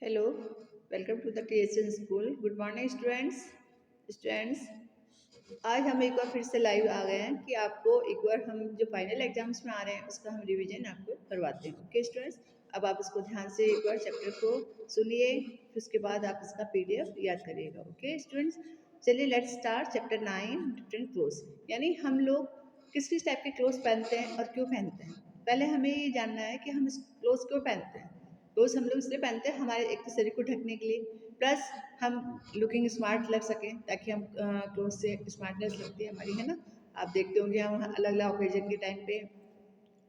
Hello, welcome to the creation school. Good morning students. Students, आज हम एक बार फिर से लाइव आ गए हैं कि आपको एक बार हम जो फाइनल एग्जाम्स में आ रहे हैं उसका हम रिवीजन आपको करवाते हैं। ओके स्टूडेंट्स, अब आप इसको ध्यान से एक बार चैप्टर को सुनिए, फिर उसके बाद आप इसका पीडीएफ याद करिएगा। ओके स्टूडेंट्स, चलिए let's start chapter 9 different clothes. यानी हम लोग किस किस टाइप के क्लोथ्स पहनते हैं और क्यों पहनते हैं। पहले हमें ये जानना है कि हम इस क्लोथ्स क्यों पहनते हैं। क्लोथ्स हम लोग इसलिए पहनते हैं हमारे एक तो शरीर को ढकने के लिए, प्लस हम लुकिंग स्मार्ट लग सकें, ताकि हम क्लोथ से स्मार्टनेस लगती है हमारी, है ना। आप देखते होंगे हम अलग अलग ओकेजन के टाइम पे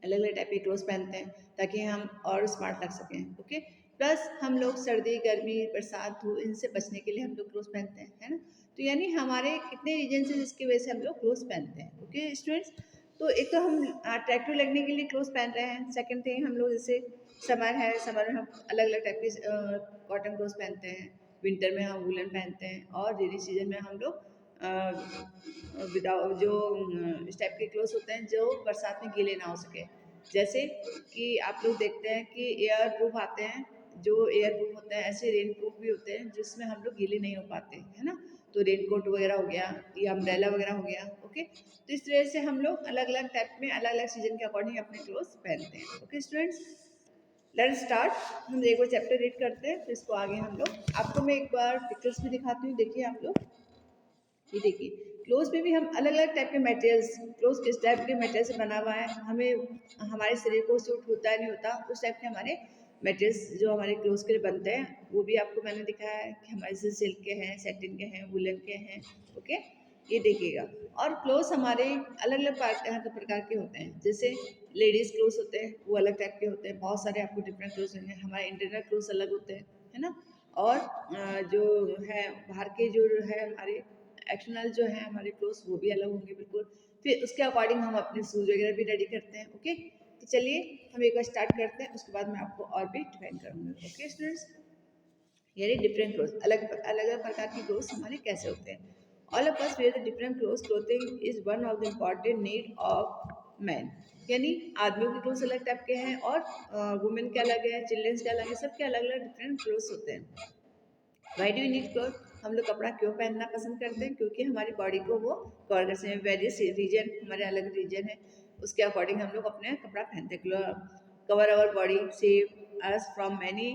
अलग अलग टाइप के क्लोथ्स पहनते हैं ताकि हम और स्मार्ट लग सकें। ओके, प्लस हम लोग सर्दी गर्मी बरसात धूप इनसे बचने के लिए हम लोग क्लोथ्स पहनते हैं, है ना। तो यानी हमारे कितने रीजन है जिसकी वजह से हम लोग क्लोथ्स पहनते हैं। ओके स्टूडेंट्स, तो एक तो हम अट्रैक्टिव लगने के लिए क्लोथ्स पहन रहे हैं। सेकंड थिंग, हम लोग जैसे समर है, समर में हम अलग अलग टाइप के कॉटन क्लोथ्स पहनते हैं, विंटर में हम वुलन पहनते हैं, और रेनी सीजन में हम लोग विदाउट जो इस टाइप के क्लोथ्स होते हैं जो बरसात में गीले ना हो सके। जैसे कि आप लोग देखते हैं कि एयर प्रूफ आते हैं, जो एयर प्रूफ होते हैं ऐसे रेन प्रूफ भी होते हैं जिसमें हम लोग गीले नहीं हो पाते, है ना। तो रेन कोट वगैरह हो गया या अम्ब्रेला वगैरह हो गया। ओके, तो इस तरह से हम लोग अलग अलग टाइप में अलग अलग सीजन के अकॉर्डिंग अपने क्लोथ्स पहनते हैं। Okay students, let's start. हम एक बार चैप्टर रीड करते हैं, फिर इसको आगे हम लोग आपको मैं एक बार पिक्चर्स भी दिखाती हूँ। देखिए आप लोग, ये देखिए क्लोथ्स में भी हम अलग अलग टाइप के मटेरियल्स, क्लोथ्स किस टाइप के मटेरियल से बना हुआ है, हमें हमारे शरीर को सूट होता है नहीं होता, उस टाइप के हमारे मटेरियल्स जो हमारे क्लोथ्स के लिए बनते हैं वो भी आपको मैंने दिखाया है कि हमारे से सिल्क के हैं, सेटिन के हैं, वुलन के हैं। ओके, ये देखिएगा। और क्लोथ्स हमारे अलग अलग प्रकार के होते हैं। जैसे लेडीज क्लोथ्स होते हैं वो अलग टाइप के होते हैं, बहुत सारे आपको डिफरेंट क्लोथ्स होंगे। हमारे इंटरनल क्लोथ्स अलग होते हैं, है ना। और जो है बाहर के जो है हमारे एक्सटर्नल जो है हमारे क्लोथ्स वो भी अलग होंगे बिल्कुल। फिर उसके अकॉर्डिंग हम अपने शूज वगैरह भी रेडी करते हैं। ओके, तो चलिए हम एक बार स्टार्ट करते हैं, उसके बाद मैं आपको और भी डिफाइन करूँगी। ओके स्टूडेंट्स, यानी डिफरेंट क्लोथ्स, अलग अलग अलग प्रकार की क्लोथ्स हमारे कैसे होते हैं। All of us wear the different clothes. Clothing is one of the important need of man. यानी आदमियों के क्लोथ्स अलग टाइप के हैं और वुमेन के अलग है, चिल्ड्रंस के अलग है, सबके अलग अलग डिफरेंट क्लोथ्स होते हैं। वाई डू नीड क्लोथ, हम लोग कपड़ा क्यों पहनना पसंद करते हैं, क्योंकि हमारी बॉडी को वो कवर करते हैं। वेरियस रीजन, हमारे अलग रीजन है, उसके अकॉर्डिंग हम लोग अपने कपड़ा पहनते हैं। Cover our body, save us from many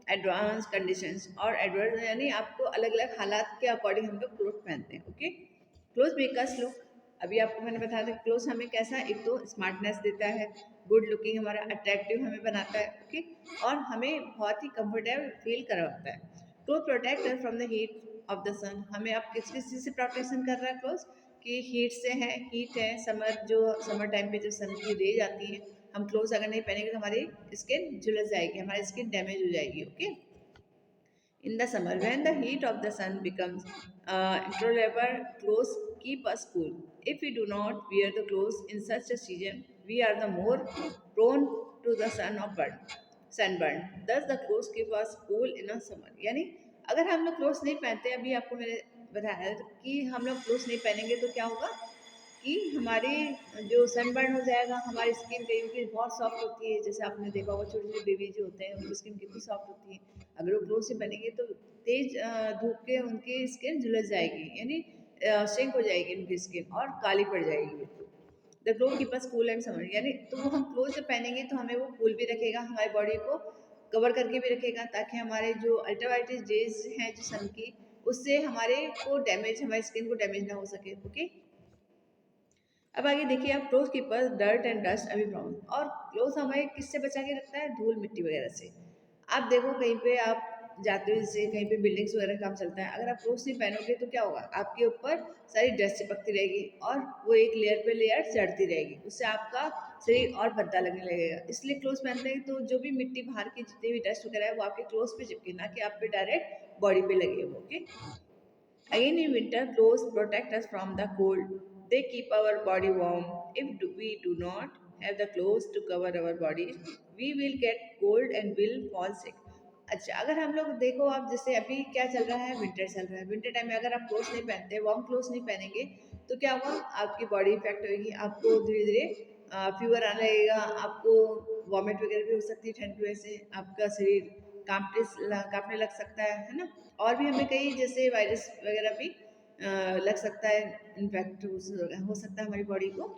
advance conditions. और एडवांस यानी आपको अलग अलग हालात के अकॉर्डिंग हम लोग क्लोथ पहनते हैं। Okay, cloth make us look, अभी आपको मैंने बताया था क्लोथ हमें कैसा, एक तो स्मार्टनेस देता है, गुड लुकिंग, हमारा अट्रैक्टिव हमें बनाता है। ओके, और हमें बहुत ही कंफर्टेबल फील करवाता है। Cloth protect us from the heat of the sun, हमें आप किस किस चीज़ से प्रोटेक्शन कर रहा है क्लोथ, कि हीट से है, हीट है, समर जो समर टाइम पे जो सन की रेज आती है, हम क्लोथ अगर नहीं पहनेंगे तो हमारी स्किन झुलस जाएगी, हमारी स्किन डैमेज हो जाएगी। Okay, in the summer, when the heat of the sun becomes intolerable, clothes keep us cool. If we do not wear the clothes in such a season, we are the more prone to the sunburn. Thus, the clothes keep us cool in a summer. यानी अगर हम लोग clothes नहीं पहनते, अभी आपको मैंने बताया कि हम लोग क्लोथ्स नहीं पहनेंगे तो क्या होगा कि हमारी जो सनबर्न हो जाएगा, हमारी स्किन कहीं की बहुत सॉफ्ट होती है। जैसे आपने देखा होगा छोटे छोटे बेबी जो होते हैं उनकी स्किन कितनी सॉफ्ट होती है, अगर वो क्लोथ से बनेंगे तो तेज धूप के उनकी स्किन झुलस जाएगी, यानी श्रिंक हो जाएगी उनकी स्किन और काली पड़ जाएगी बिल्कुल। The cloth keep us cool and summer, यानी तो वो हम क्लोथ जब पहनेंगे तो हमें वो कूल भी रखेगा, हमारी बॉडी को कवर करके भी रखेगा, ताकि हमारे जो अल्ट्रावायलेट रेज हैं जो सन की, उससे हमारे को डैमेज, हमारी स्किन को डैमेज ना हो सके। ओके, अब आगे देखिए आप, cloth keeper dirt and dust अभी प्रॉब्लम, और क्लोथ हमें किससे बचा के रखता है, धूल मिट्टी वगैरह से। आप देखो कहीं पे आप जाते हो, जैसे कहीं पे बिल्डिंग्स वगैरह का काम चलता है, अगर आप क्लोथ नहीं पहनोगे तो क्या होगा, आपके ऊपर सारी डस्ट चिपकती रहेगी और वो एक लेयर पे लेयर चढ़ती रहेगी, उससे आपका शरीर और भद्दा लगने लगेगा। इसलिए क्लोथ पहनते हैं तो जो भी मिट्टी बाहर की जितनी भी डस्ट वगैरह है वो आपके क्लोथ पे चिपके, ना कि आप पे डायरेक्ट बॉडी पे लगे। Okay, again, in winter, clothes protect us from the cold. They keep our body warm. If we do not have the clothes to cover our bodies, we will get cold and will fall sick. अच्छा, अगर हम लोग देखो, आप जैसे अभी क्या चल रहा है, विंटर चल रहा है, विंटर टाइम में अगर आप क्लोथ्स नहीं पहनते, वार्म क्लोथ्स नहीं पहनेंगे तो क्या होगा, आपकी बॉडी इफेक्ट होगी, आपको धीरे धीरे फीवर आने लगेगा, आपको वॉमिट वगैरह भी हो सकती है ठंड की वजह से, आपका शरीर कांपने लग सकता है ना। और भी हमें कई जैसे वायरस वगैरह भी लग सकता है, इन्फेक्ट हो सकता है हमारी बॉडी को।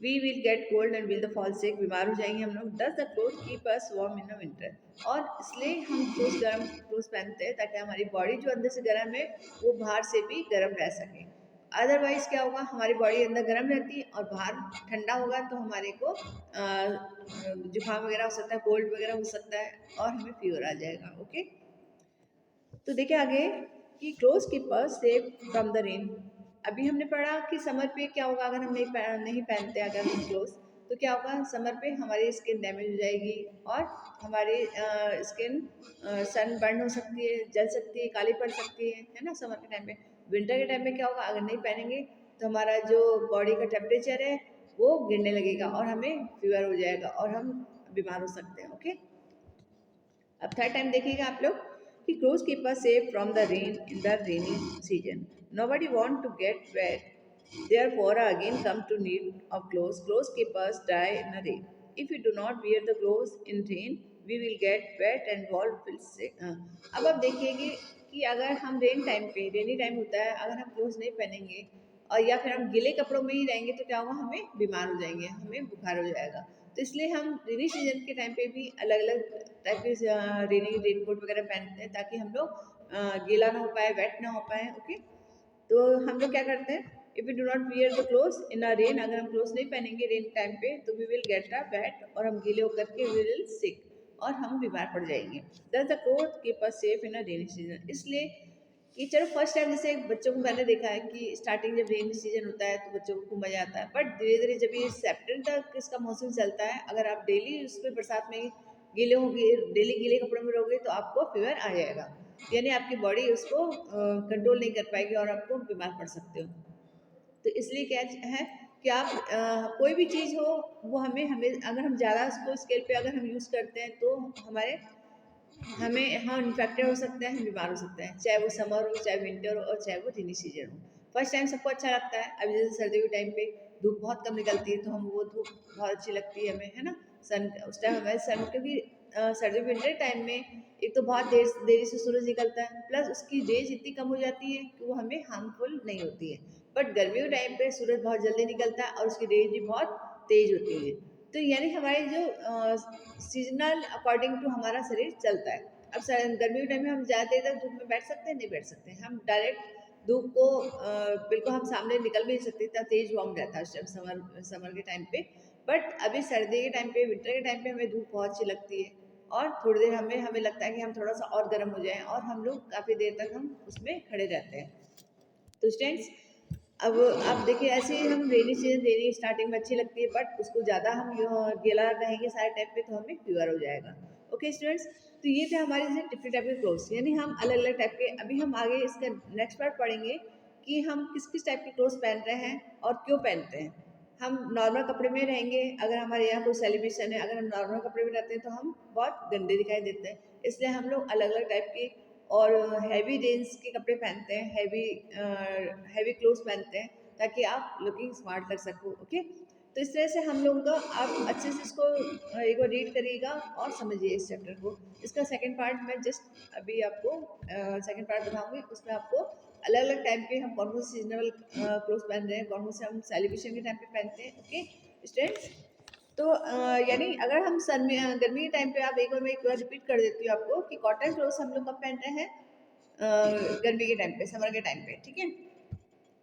We will get cold and will the fall sick, बीमार हो जाएंगे हम लोग। Does the cloth keep us warm in the winter, और इसलिए हम गर्म क्लोथ पहनते हैं ताकि हमारी बॉडी जो अंदर से गर्म है वो बाहर से भी गर्म रह सके। अदरवाइज क्या होगा, हमारी बॉडी अंदर गर्म रहती है और बाहर ठंडा होगा तो हमारे को जुकाम वगैरह हो सकता है, कोल्ड वगैरह हो सकता है और हमें फीवर आ जाएगा। ओके, तो देखिए आगे कि close keeper save from the rain. अभी हमने पढ़ा कि समर पे क्या होगा, अगर हम नहीं पहनते अगर हम क्लोज, तो क्या होगा, समर पे हमारी स्किन डैमेज हो जाएगी और हमारी स्किन सन बर्न हो सकती है, जल सकती है, काली पड़ सकती है ना समर के टाइम पे। विंटर के टाइम पे क्या होगा, अगर नहीं पहनेंगे तो हमारा जो बॉडी का टेम्परेचर है वो गिरने लगेगा और हमें फीवर हो जाएगा और हम बीमार हो सकते हैं। ओके, अब थर्ड टाइम देखिएगा आप लोग कि clothes keep us safe from the rain in the rainy season. Nobody want to get wet. Therefore, again come to need of clothes. Clothes keep us dry in the rain. If we do not wear the clothes in rain, we will get wet and all will sick. अब आप देखिएगा कि अगर हम रेनी time होता है, अगर हम क्लोथ्स नहीं पहनेंगे और या फिर हम गीले कपड़ों में ही रहेंगे तो क्या होगा, हमें बीमार हो जाएंगे, हमें बुखार हो जाएगा। तो इसलिए हम रेनी सीजन के टाइम पे भी अलग अलग टाइप के रेनी रेनकोट वगैरह पहनते हैं ताकि हम लोग गीला ना हो पाए, वेट ना हो पाए। ओके, तो हम लोग क्या करते हैं, if you do not wear the clothes in a rain, अगर हम क्लोथ्स नहीं पहनेंगे रेन टाइम पे तो we will get a wet और हम गीले होकर के वी विल सिक और हम बीमार पड़ जाएंगे। That's the cloth keep us safe in a rainy season. इसलिए कि चलो फर्स्ट टाइम जैसे बच्चों को मैंने देखा है कि स्टार्टिंग जब रेनी सीजन होता है तो बच्चों को खूब मजा आता है, बट धीरे धीरे जब ये सितंबर तक इसका मौसम चलता है, अगर आप डेली उसमें बरसात में गीले होंगे, डेली गीले कपड़ों में रहोगे तो आपको फीवर आ जाएगा, यानी आपकी बॉडी उसको कंट्रोल नहीं कर पाएगी और आपको बीमार पड़ सकते हो। तो इसलिए क्या है कि आप कोई भी चीज़ हो वो हमें हमें अगर हम ज़्यादा उसको स्केल पे अगर हम यूज़ करते हैं तो हम इन्फेक्टेड हो सकते हैं, हम बीमार हो सकते हैं, चाहे वो समर हो, चाहे विंटर हो और चाहे वो रेनी सीजन हो। फर्स्ट टाइम सबको अच्छा लगता है, अभी जैसे सर्दियों के टाइम पे धूप बहुत कम निकलती है तो हम वो धूप बहुत अच्छी लगती है हमें, है ना। सन उस टाइम हमें सन, क्योंकि सर्दियों विंटर टाइम में एक तो बहुत देरी से सूरज निकलता है, प्लस उसकी रेज इतनी कम हो जाती है कि वो हमें हार्मफुल नहीं होती है। बट गर्मियों के टाइम पे सूरज बहुत जल्दी निकलता है और उसकी रेज भी बहुत तेज होती है। तो यानी हमारे जो सीजनल अकॉर्डिंग टू हमारा शरीर चलता है। अब गर्मी के टाइम में हम ज़्यादा देर तक धूप में बैठ सकते हैं, नहीं बैठ सकते, हम डायरेक्ट धूप को बिल्कुल हम सामने निकल भी नहीं सकते, इतना तेज वार्म रहता है उस टाइम समर के टाइम पे। बट अभी सर्दी के टाइम पे, विंटर के टाइम पे हमें धूप बहुत अच्छी लगती है और थोड़ी देर हमें लगता है कि हम थोड़ा सा और गर्म हो जाएं और हम लोग काफ़ी देर तक हम उसमें खड़े रहते हैं। तो स्टूडेंट्स, अब आप देखिए ऐसे ही हम रेनी स्टार्टिंग में अच्छी लगती है, बट उसको ज़्यादा हम गीला रहेंगे सारे टाइम पे तो हमें फीवर हो जाएगा। ओके स्टूडेंट्स, तो ये थे हमारे जैसे डिफरेंट टाइप के क्लोथ्स, यानी हम अलग अलग टाइप के। अभी हम आगे इसका नेक्स्ट पार्ट पढ़ेंगे कि हम किस किस टाइप के क्लोथ्स पहन रहे हैं और क्यों पहनते हैं। हम नॉर्मल कपड़े में रहेंगे, अगर हमारे यहाँ कोई सेलिब्रेशन है, अगर हम नॉर्मल कपड़े में रहते हैं तो हम बहुत गंदे दिखाई देते हैं, इसलिए हम लोग अलग अलग टाइप के और हैवी रेंज के कपड़े पहनते हैं, हैवी क्लोथ्स पहनते हैं ताकि आप लुकिंग स्मार्ट कर सको। ओके, तो इस तरह से हम लोगों का आप अच्छे से इसको एक बार रीड करिएगा और समझिए इस चैप्टर को। इसका सेकंड पार्ट मैं जस्ट अभी आपको सेकंड पार्ट बताऊंगी, उसमें आपको अलग अलग टाइम पे हम कौन कौन से सीजनल क्लोथ्स पहन रहे हैं, कौन कौन से हम सेलिब्रेशन के टाइम पे पहनते हैं। ओके स्टूडेंट्स, तो यानी अगर हम गर्मी के टाइम पे, आप एक बार रिपीट कर देती हूँ आपको कि कॉटन क्लोथ्स हम लोग कब पहन रहे हैं, गर्मी के टाइम पे, समर के टाइम पे, ठीक है।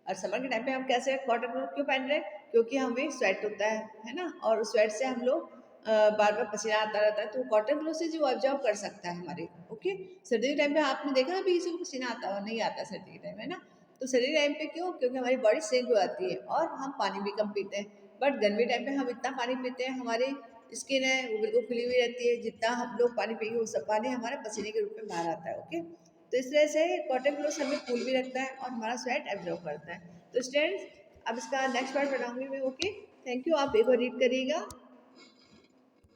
और समर के टाइम पे हम कैसे कॉटन क्लोथ क्यों पहन रहे हैं, क्योंकि हमें स्वेट होता है ना, और स्वेट से हम लोग बार बार पसीना आता रहता है, तो कॉटन क्लोथ से जो ऑब्जर्व कर सकता है हमारे। ओके, सर्दी के टाइम पे आपने देखा अभी किसी को पसीना आता हो, नहीं आता सर्दी के टाइम, है ना। तो सर्दी के टाइम पे क्यों, क्योंकि हमारी बॉडी सिंक हो जाती है और हम पानी भी कम पीते हैं। बट गर्मी टाइम पे हम इतना पानी पीते हैं, हमारी स्किन है वो बिल्कुल खुली हुई रहती है, जितना हम लोग पानी पिएंगे वो सब पानी हमारे पसीने के रूप में बाहर आता है। ओके, तो इस तरह से कॉटन क्लोथ हमें कूल भी रखता है और हमारा स्वेट एब्जॉर्व करता है। तो स्टूडेंट्स, अब इसका नेक्स्ट पार्ट बनाऊंगी मैं। ओके, थैंक यू, आप एक बार रीड करिएगा।